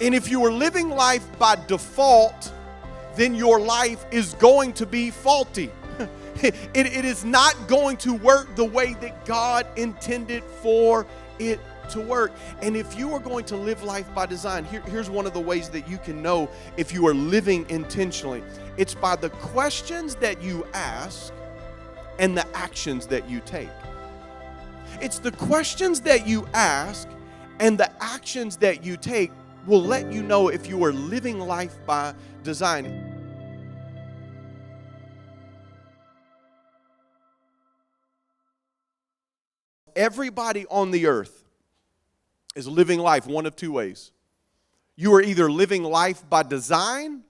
And if you are living life by default, then your life is going to be faulty. It is not going to work the way that God intended for it to work. And if you are going to live life by design, here's one of the ways that you can know if you are living intentionally. It's by the questions that you ask and the actions that you take. It's the questions that you ask and the actions that you take will let you know if you are living life by design. Everybody on the earth is living life one of two ways. You are either living life by design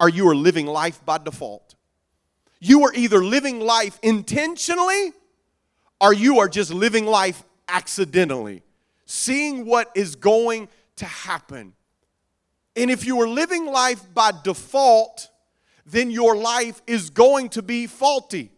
or you are living life by default. You are either living life intentionally or you are just living life accidentally, seeing what is going to happen. And if you are living life by default, then your life is going to be faulty.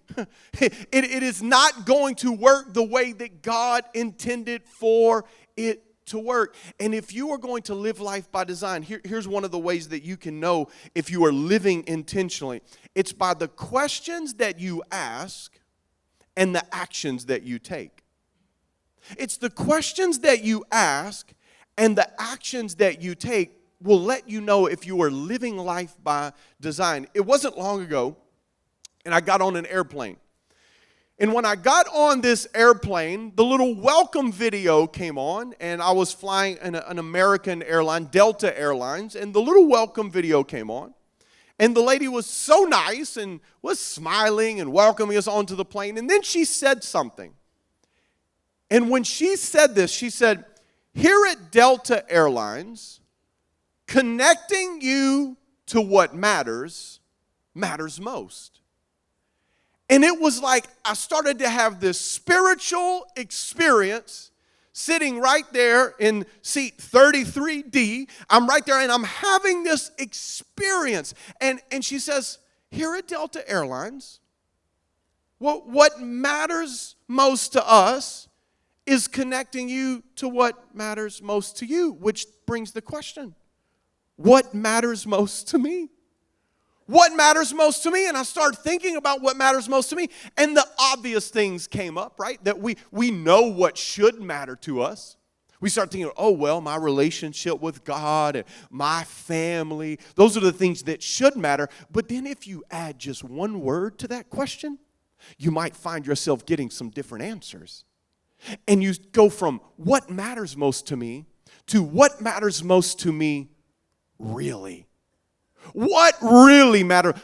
It is not going to work the way that God intended for it to work. And if you are going to live life by design, here's one of the ways that you can know if you are living intentionally. It's by the questions that you ask and the actions that you take. It's the questions that you ask and the actions that you take will let you know if you are living life by design. It wasn't long ago, and I got on an airplane. And when I got on this airplane, the little welcome video came on, and I was flying an American airline, Delta Airlines, and the little welcome video came on. And the lady was so nice and was smiling and welcoming us onto the plane. And then she said something. And when she said this, she said, "Here at Delta Airlines, connecting you to what matters most." And it was like I started to have this spiritual experience sitting right there in seat 33D. I'm right there and I'm having this experience. And she says, "Here at Delta Airlines, what matters most to us is connecting you to what matters most to you," which brings the question, what matters most to me? What matters most to me? And I started thinking about what matters most to me. And the obvious things came up, right? That we know what should matter to us. We start thinking, oh, well, my relationship with God and my family, those are the things that should matter. But then if you add just one word to that question, you might find yourself getting some different answers. And you go from what matters most to me to what matters most to me really. What really matters?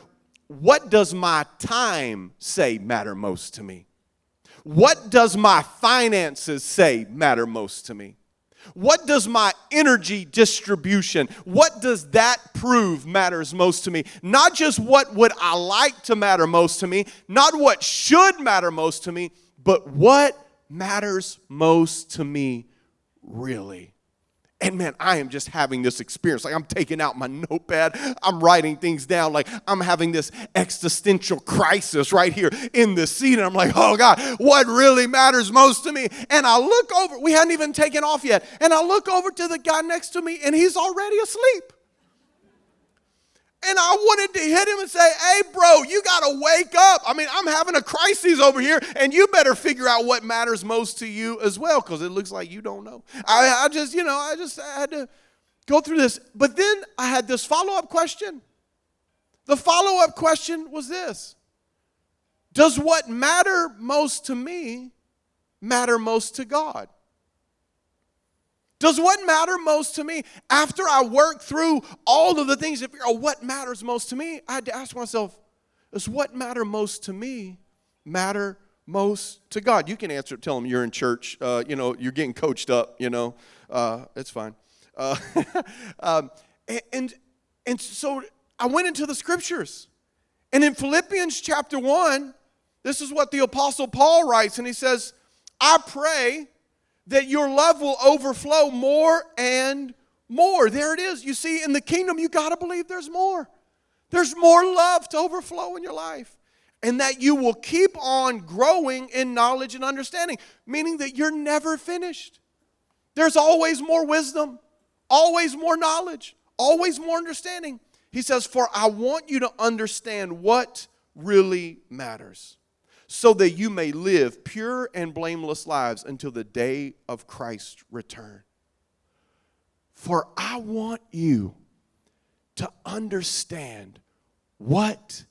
What does my time say matter most to me? What does my finances say matter most to me? What does my energy distribution, what does that prove matters most to me? Not just what would I like to matter most to me, not what should matter most to me, but what matters most to me really. And man, I am just having this experience. Like I'm taking out my notepad. I'm writing things down. Like I'm having this existential crisis right here in the seat. And I'm like, oh God, what really matters most to me? And I look over, we hadn't even taken off yet. And I look over to the guy next to me and he's already asleep. And I wanted to hit him and say, hey, bro, you got to wake up. I mean, I'm having a crisis over here, and you better figure out what matters most to you as well, because it looks like you don't know. I just had to go through this. But then I had this follow-up question. The follow-up question was this. Does what matter most to me matter most to God? Does what matter most to me, after I work through all of the things that figure out what matters most to me, I had to ask myself, does what matter most to me matter most to God? You can answer it, tell them you're in church, you're getting coached up, it's fine. And so I went into the scriptures. And in Philippians chapter 1, this is what the Apostle Paul writes, and he says, I pray that your love will overflow more and more. There it is. You see, in the kingdom, you got to believe there's more. There's more love to overflow in your life. And that you will keep on growing in knowledge and understanding, meaning that you're never finished. There's always more wisdom, always more knowledge, always more understanding. He says, for I want you to understand what really matters, so that you may live pure and blameless lives until the day of Christ's return. For I want you to understand what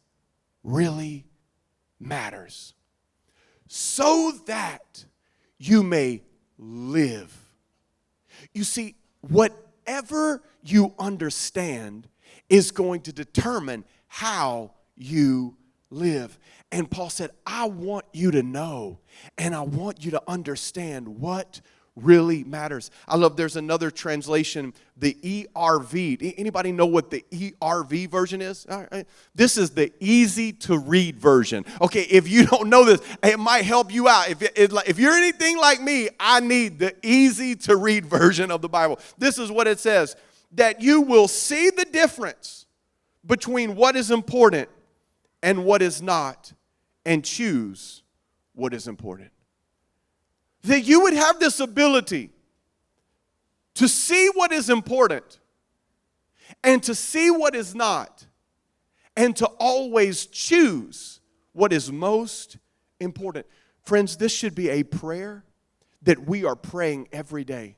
really matters, so that you may live. You see, whatever you understand is going to determine how you live. And Paul said, I want you to know and I want you to understand what really matters. I love, there's another translation, the ERV. Anybody know what the ERV version is? All right. This is the easy to read version. Okay, if you don't know this, it might help you out. If you're anything like me, I need the easy to read version of the Bible. This is what it says, that you will see the difference between what is important and what is not, and choose what is important. That you would have this ability to see what is important and to see what is not, and to always choose what is most important. Friends, this should be a prayer that we are praying every day.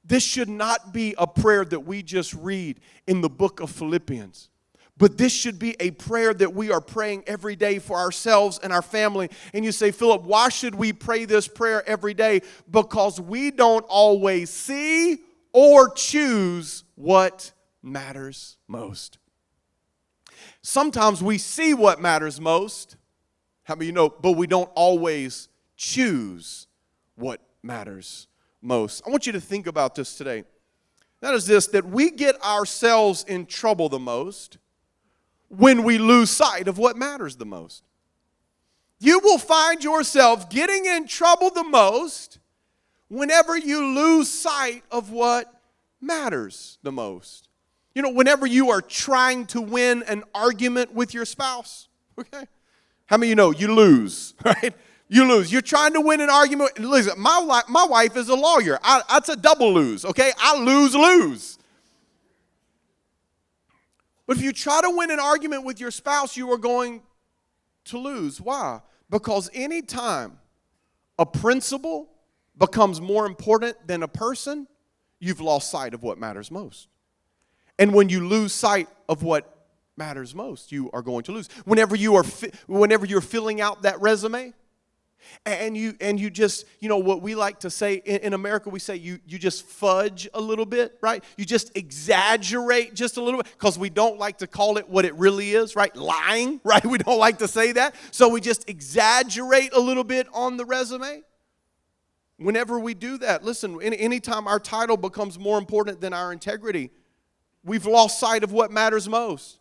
This should not be a prayer that we just read in the book of Philippians. But this should be a prayer that we are praying every day for ourselves and our family. And you say, Philip, why should we pray this prayer every day? Because we don't always see or choose what matters most. Sometimes we see what matters most, how many of you know, but we don't always choose what matters most. I want you to think about this today. That is this, that we get ourselves in trouble the most when we lose sight of what matters the most. You will find yourself getting in trouble the most whenever you lose sight of what matters the most. You know, whenever you are trying to win an argument with your spouse, okay? How many of you know you lose, right? You lose. You're trying to win an argument. Listen, my wife is a lawyer. That's a double lose, okay? I lose. But if you try to win an argument with your spouse, you are going to lose. Why? Because anytime a principle becomes more important than a person, you've lost sight of what matters most. And when you lose sight of what matters most, you are going to lose. Whenever you're filling out that resume, and you just, you know, what we like to say in America, we say you just fudge a little bit, right? You just exaggerate just a little bit, because we don't like to call it what it really is, right? Lying, right? We don't like to say that. So we just exaggerate a little bit on the resume. Whenever we do that, listen, anytime our title becomes more important than our integrity, we've lost sight of what matters most.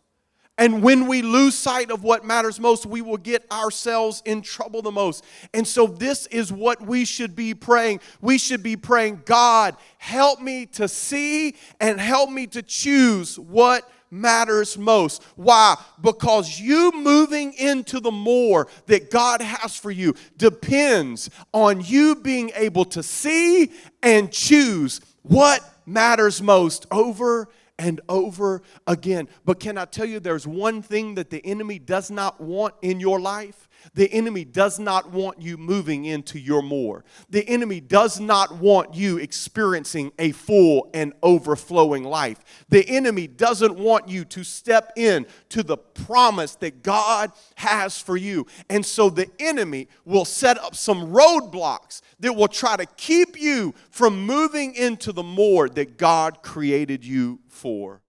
And when we lose sight of what matters most, we will get ourselves in trouble the most. And so this is what we should be praying. We should be praying, God, help me to see and help me to choose what matters most. Why? Because you moving into the more that God has for you depends on you being able to see and choose what matters most over and over again. But can I tell you, there's one thing that the enemy does not want in your life? The enemy does not want you moving into your more. The enemy does not want you experiencing a full and overflowing life. The enemy doesn't want you to step in to the promise that God has for you. And so the enemy will set up some roadblocks that will try to keep you from moving into the more that God created you for.